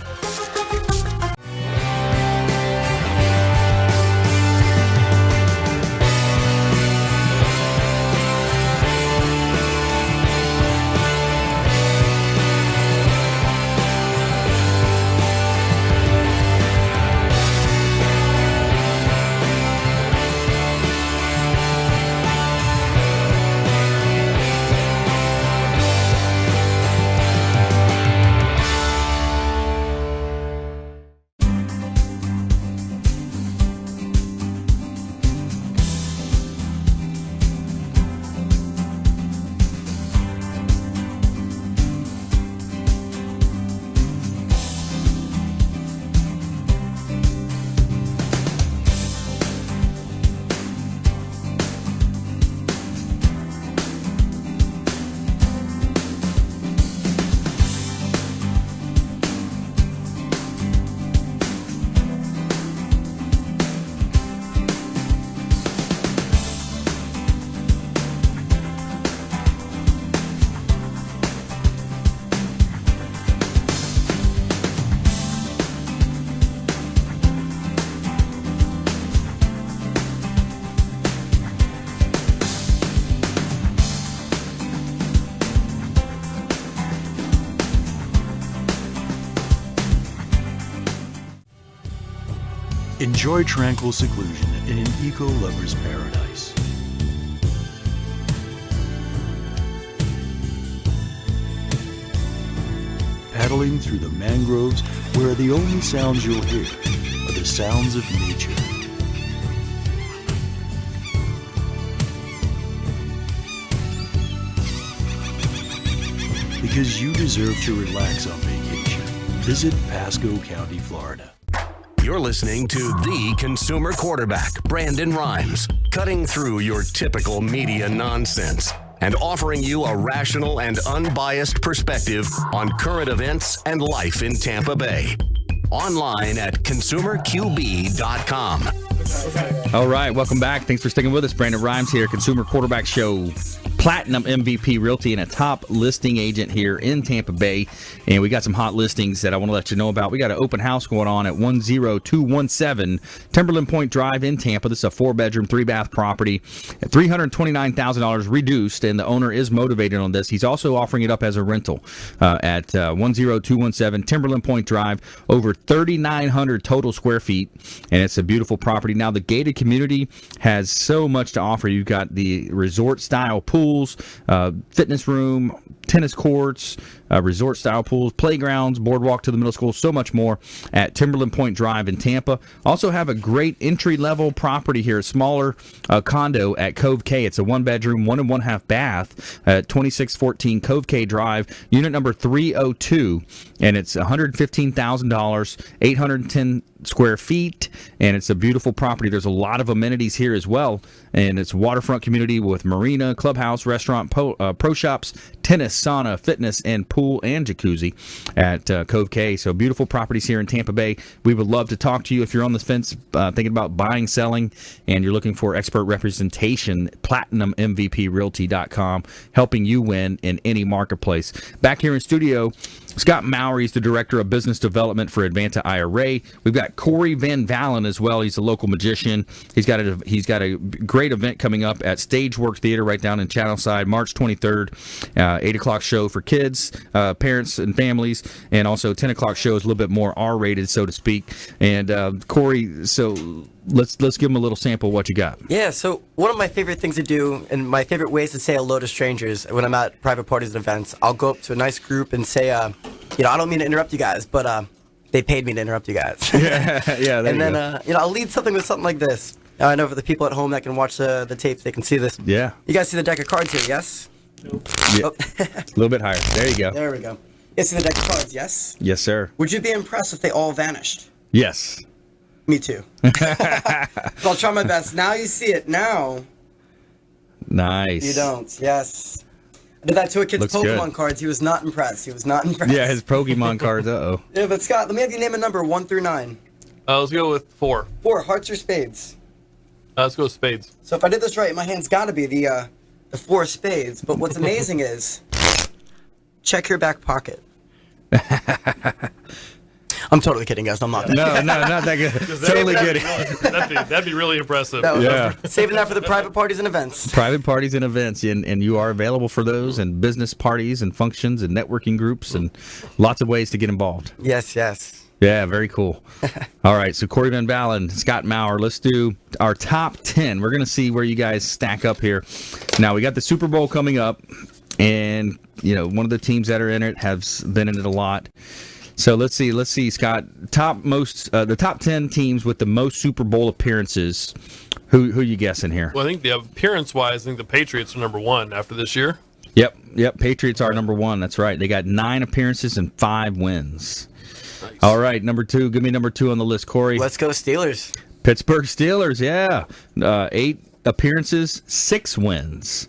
Enjoy tranquil seclusion in an eco-lover's paradise. Paddling through the mangroves where the only sounds you'll hear are the sounds of nature. Because you deserve to relax on vacation, visit Pasco County, Florida. You're listening to the Consumer Quarterback, Brandon Rhymes, cutting through your typical media nonsense and offering you a rational and unbiased perspective on current events and life in Tampa Bay. Online at ConsumerQB.com. All right, welcome back. Thanks for sticking with us. Brandon Rhymes here, Consumer Quarterback Show, Platinum MVP Realty, and a top listing agent here in Tampa Bay. And we got some hot listings that I want to let you know about. We got an open house going on at 10217 Timberland Point Drive in Tampa. This is a 4-bedroom, 3-bath property at $329,000 reduced, and the owner is motivated on this. He's also offering it up as a rental at 10217 Timberland Point Drive, over 3,900 total square feet, and it's a beautiful property. Now, the gated community has so much to offer. You've got the resort-style pool, fitness room, tennis courts, resort-style pools, playgrounds, boardwalk to the middle school, so much more at Timberland Point Drive in Tampa. Also have a great entry-level property here, a smaller condo at Cove K. It's a 1-bedroom, 1 1/2 bath at 2614 Cove K Drive, unit number 302, and it's $115,000, 810 square feet, and it's a beautiful property. There's a lot of amenities here as well, and it's a waterfront community with marina, clubhouse, restaurant, pro shops, tennis, sauna, fitness, and pool and jacuzzi at Cove K. So beautiful properties here in Tampa Bay. We would love to talk to you if you're on the fence thinking about buying, selling, and you're looking for expert representation. PlatinumMVPRealty.com, helping you win in any marketplace. Back here in studio, Scott Maurer is the Director of Business Development for Advanta IRA. We've got Cory Van Valin as well. He's a local magician. He's got a great event coming up at Stageworks Theater right down in Channelside, March 23rd, 8 o'clock show for kids, parents and families, and also 10 o'clock show is a little bit more R-rated, so to speak. And Cory, so let's give them a little sample of what you got. Yeah, so one of my favorite things to do and my favorite ways to say hello to strangers when I'm at private parties and events, I'll go up to a nice group and say, I don't mean to interrupt you guys, but they paid me to interrupt you guys. yeah. And then, I'll lead something with something like this. I know for the people at home that can watch the tapes, they can see this. Yeah. You guys see the deck of cards here, yes? Nope. Yeah. Oh. A little bit higher. There you go. There we go. You see the deck of cards, yes? Yes, sir. Would you be impressed if they all vanished? Yes. Me too. But I'll try my best. Now you see it. Now Nice. you don't. Yes. I did that to a kid's Looks Pokemon good. cards. He was not impressed. Yeah, his Pokemon cards. Uh-oh. Yeah, but Scott, let me have you name a number 1 through 9. Let's go with 4. 4, hearts or spades? Let's go with spades. So if I did this right, my hand's got to be the 4 spades. But what's amazing is, check your back pocket. I'm totally kidding, guys. I'm not. No, not that good. Totally kidding. That'd be really impressive. Saving that for the private parties and events. Private parties and events, and you are available for those, and business parties and functions and networking groups, and lots of ways to get involved. Yes. Yeah, very cool. All right, so Cory Van Valin, Scott Maurer, let's do our top 10. We're going to see where you guys stack up here. Now, we got the Super Bowl coming up, and, one of the teams that are in it has been in it a lot. So let's see, Scott, the top 10 teams with the most Super Bowl appearances. Who you guessing here? Well, I think the appearance-wise, I think the Patriots are number 1 after this year. Yep, Patriots are number 1. That's right. They got 9 appearances and 5 wins. Nice. All right, number 2. Give me number 2 on the list, Cory. Let's go Steelers. Pittsburgh Steelers, yeah. 8 appearances, 6 wins.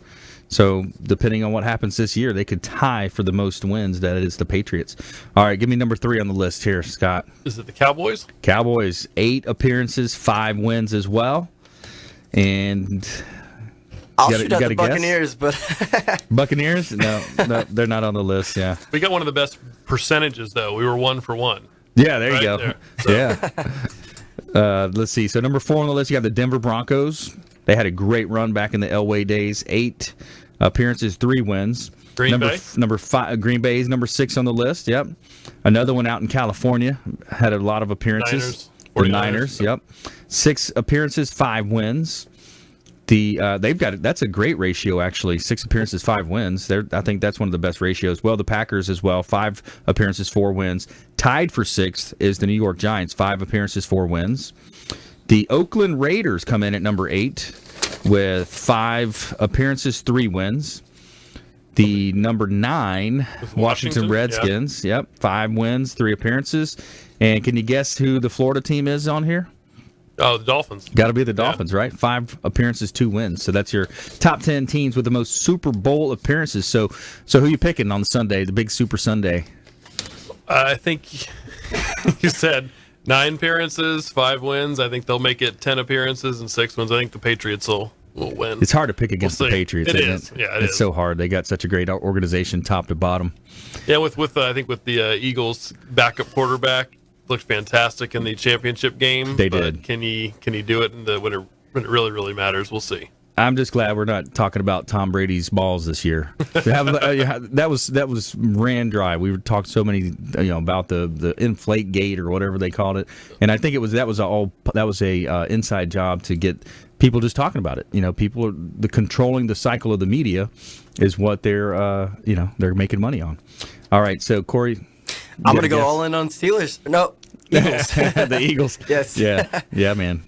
So depending on what happens this year, they could tie for the most wins. That is the Patriots. All right, give me number 3 on the list here, Scott. Is it the Cowboys? Cowboys, 8 appearances, 5 wins as well. And I'll shoot out the Buccaneers, but Buccaneers? No, they're not on the list. Yeah, we got one of the best percentages though. We were 1 for 1. Yeah, there you go. There. So. Yeah. Let's see. So number 4 on the list, you got the Denver Broncos. They had a great run back in the Elway days. 8 appearances, 3 wins. Green Bay. Number 5. Green Bay is number 6 on the list. Yep. Another one out in California had a lot of appearances. The Niners. Yep. 6 appearances, 5 wins. They've got it. That's a great ratio, actually. 6 appearances, 5 wins. I think that's one of the best ratios. Well, the Packers as well. 5 appearances, 4 wins. Tied for 6th is the New York Giants. 5 appearances, 4 wins. The Oakland Raiders come in at number 8 with 5 appearances, 3 wins. The number 9 Washington Redskins. Yep. 5 wins, 3 appearances. And can you guess who the Florida team is on here? Oh, the Dolphins. Got to be the Dolphins, right? 5 appearances, 2 wins. So that's your top 10 teams with the most Super Bowl appearances. So who you picking on Sunday, the big Super Sunday? I think you said 9 appearances, 5 wins. I think they'll make it 10 appearances and 6 wins. I think the Patriots will win. It's hard to pick against the Patriots, it isn't is. it? Yeah, it's so hard. They got such a great organization, top to bottom. Yeah, with I think with the Eagles backup quarterback. Looked fantastic in the championship game. They did. Can he do it when it really, really matters? We'll see. I'm just glad we're not talking about Tom Brady's balls this year. That was ran dry. We talked so many about the inflate gate or whatever they called it, and I think that was a inside job to get people just talking about it. People are controlling the cycle of the media is what they're making money on. All right, so Cory. I'm going to go all in on Steelers. No, Eagles. The Eagles. Yes. Yeah, man.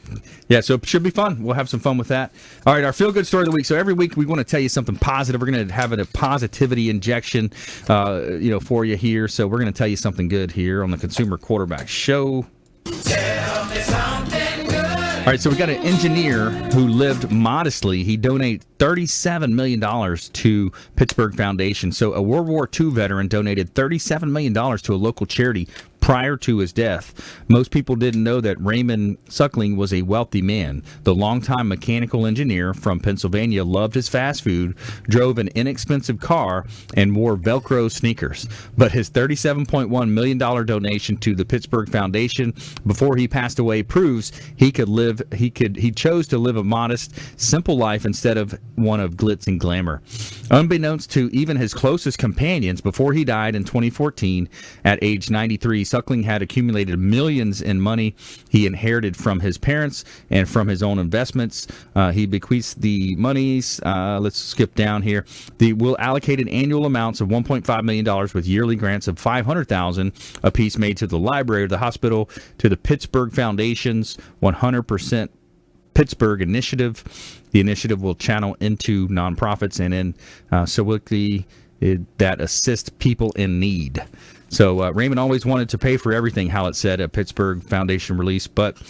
Yeah, so it should be fun. We'll have some fun with that. All right, our feel-good story of the week. So every week we want to tell you something positive. We're going to have a positivity injection, for you here. So we're going to tell you something good here on the Consumer Quarterback Show. Tell me something good. All right, so we got an engineer who lived modestly. He donated $37 million to Pittsburgh Foundation. So a World War II veteran donated $37 million to a local charity prior to his death. Most people didn't know that Raymond Suckling was a wealthy man. The longtime mechanical engineer from Pennsylvania loved his fast food, drove an inexpensive car, and wore Velcro sneakers. But his $37.1 million donation to the Pittsburgh Foundation before he passed away proves he chose to live a modest, simple life instead of one of glitz and glamour. Unbeknownst to even his closest companions, before he died in 2014 at age 93, Suckling had accumulated millions in money he inherited from his parents and from his own investments. He bequeaths the monies. Let's skip down here. Will allocated annual amounts of $1.5 million with yearly grants of $500,000 apiece made to the library of the hospital, to the Pittsburgh Foundation's 100% Pittsburgh initiative. The initiative will channel into nonprofits and in that assist people in need. So Raymond always wanted to pay for everything, Hallett said, at Pittsburgh Foundation release, but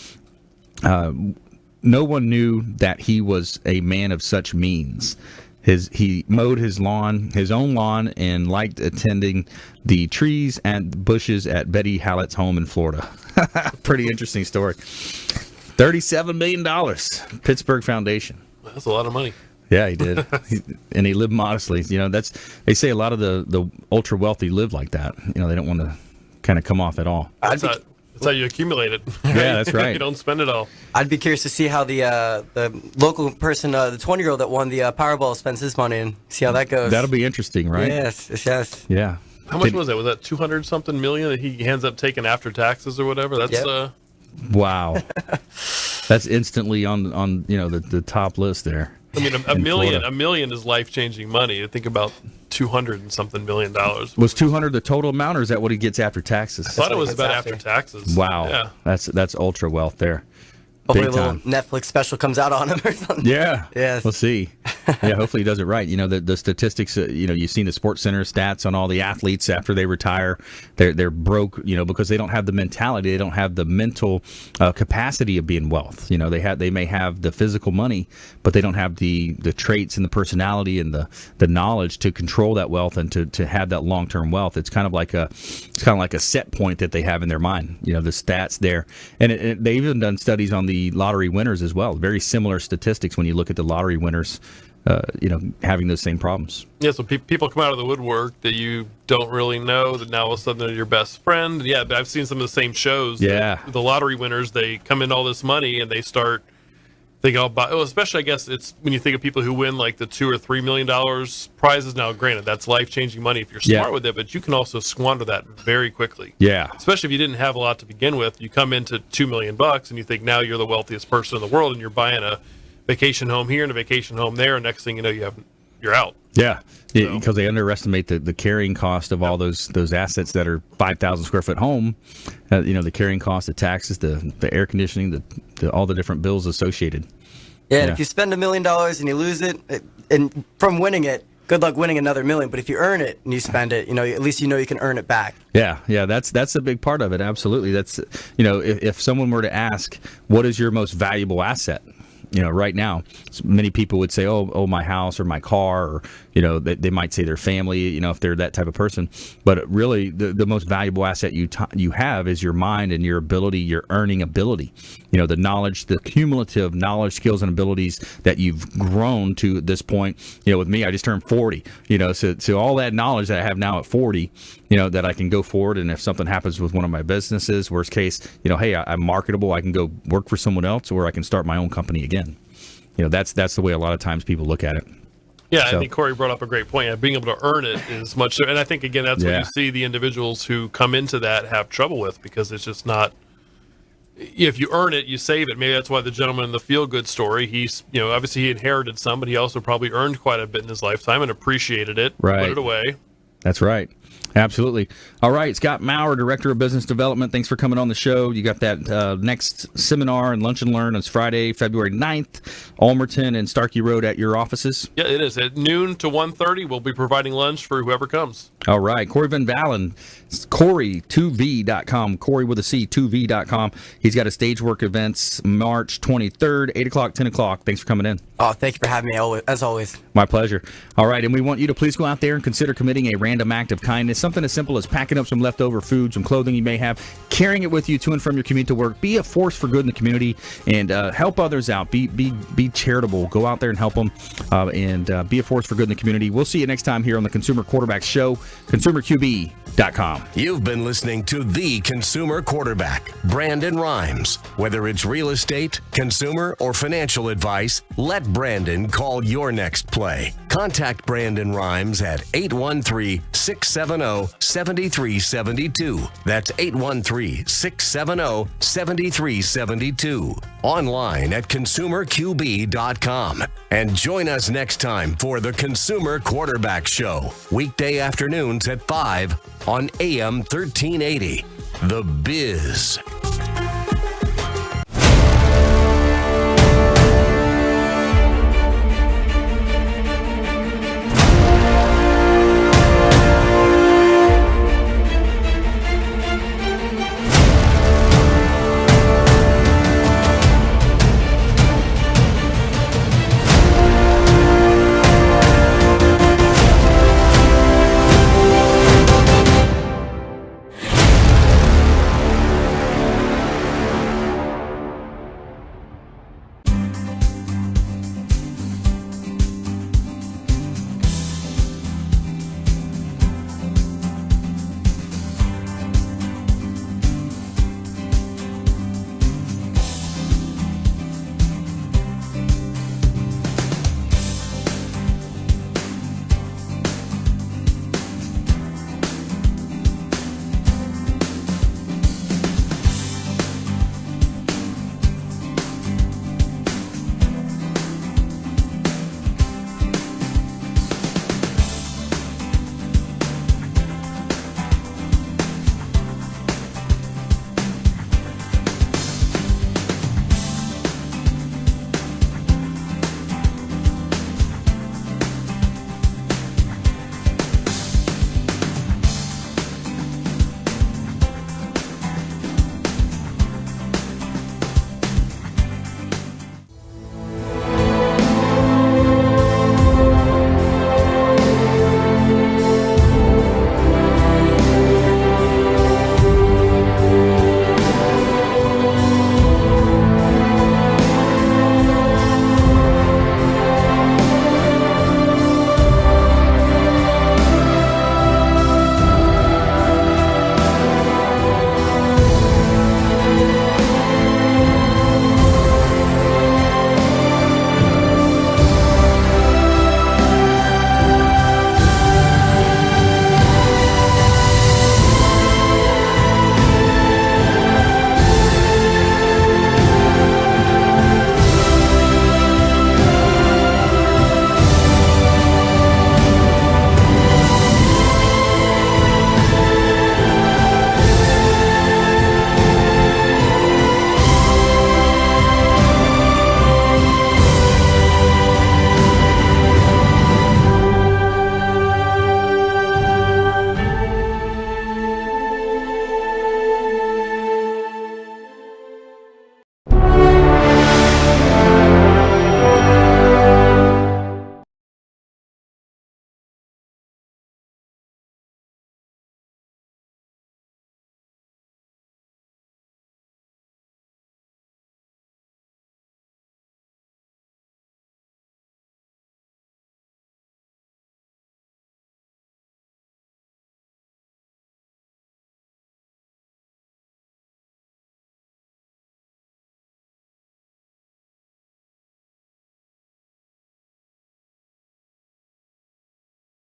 no one knew that he was a man of such means. He mowed his own lawn, and liked attending the trees and bushes at Betty Hallett's home in Florida. Pretty interesting story. $37 million, Pittsburgh Foundation. That's a lot of money. Yeah, he did. And he lived modestly. They say a lot of the ultra wealthy live like that. They don't want to kind of come off at all. That's how you accumulate it. Right? Yeah, that's right. You don't spend it all. I'd be curious to see how the local person, the 20-year-old that won the Powerball, spends his money and see how that goes. That'll be interesting, right? Yes. Yeah. How much was that? Was that 200-something million that he ends up taking after taxes or whatever? That's wow. That's instantly on the top list there. I mean, a million is life-changing money. To think about $200-and-something million. Was 200 the total amount, or is that what he gets after taxes? I thought it was about after taxes. Wow. Yeah. That's ultra wealth there. Hopefully a little Netflix special comes out on him or something. Yeah. Yes. We'll see. Yeah, hopefully he does it right. The statistics, you've seen the Sports Center stats on all the athletes after they retire. They're broke, because they don't have the mentality. They don't have the mental capacity of being wealth. They may have the physical money, but they don't have the traits and the personality and the knowledge to control that wealth and to have that long-term wealth. It's kind of like a set point that they have in their mind. The stats there. And they've even done studies on the lottery winners as well. Very similar statistics when you look at the lottery winners, having those same problems. Yeah, so people come out of the woodwork that you don't really know, that now all of a sudden they're your best friend. Yeah, but I've seen some of the same shows. Yeah. The lottery winners, they come in all this money and they start thinking, especially I guess it's when you think of people who win like the $2 or $3 million prizes. Now, granted, that's life-changing money if you're smart with it, but you can also squander that very quickly. Yeah. Especially if you didn't have a lot to begin with. You come into $2 million and you think now you're the wealthiest person in the world and you're buying a vacation home here and a vacation home there. And next thing you know, you're out. Yeah, because they underestimate the carrying cost of all those assets that are 5,000 square foot home. The carrying cost, the taxes, the air conditioning, all the different bills associated. Yeah, and if you spend $1 million and you lose it, and from winning it, good luck winning another $1 million. But if you earn it and you spend it, at least you can earn it back. Yeah, that's a big part of it. Absolutely, that's if someone were to ask, what is your most valuable asset? Right now, many people would say, oh, my house or my car, or, they might say their family, if they're that type of person. But really, the most valuable asset you have is your mind and your ability, your earning ability. The knowledge, the cumulative knowledge, skills, and abilities that you've grown to this point. With me, I just turned 40. So all that knowledge that I have now at 40, that I can go forward. And if something happens with one of my businesses, worst case, hey, I'm marketable. I can go work for someone else, or I can start my own company again. That's the way a lot of times people look at it. Yeah, I think Cory brought up a great point. Being able to earn it is much, and I think again that's what you see the individuals who come into that have trouble with, because it's just not. If you earn it, you save it. Maybe that's why the gentleman in the feel-good story, he's obviously he inherited some, but he also probably earned quite a bit in his lifetime and appreciated it. Right. Put it away. That's right. Absolutely. All right, Scott Maurer, Director of Business Development. Thanks for coming on the show. You got that next seminar and Lunch and Learn on Friday, February 9th, Almerton and Starkey Road at your offices. Yeah, it is. At noon to 1:30, we'll be providing lunch for whoever comes. All right. Cory Van Valin, Cory2V.com, Cory with a C, 2V.com. He's got a stage work events March 23rd, 8 o'clock, 10 o'clock. Thanks for coming in. Oh, thank you for having me, as always. My pleasure. All right, and we want you to please go out there and consider committing a random act of kindness, something as simple as packing up some leftover food, some clothing you may have, carrying it with you to and from your commute to work. Be a force for good in the community and help others out. Be charitable. Go out there and help them and be a force for good in the community. We'll see you next time here on the Consumer Quarterback Show, consumerqb.com. You've been listening to The Consumer Quarterback, Brandon Rhymes. Whether it's real estate, consumer, or financial advice, let Brandon call your next play. Contact Brandon Rhymes at 813-670-7372. That's 813-670-7372. Online at consumerqb.com. And join us next time for the Consumer Quarterback Show, weekday afternoons at 5 on AM 1380. The Biz.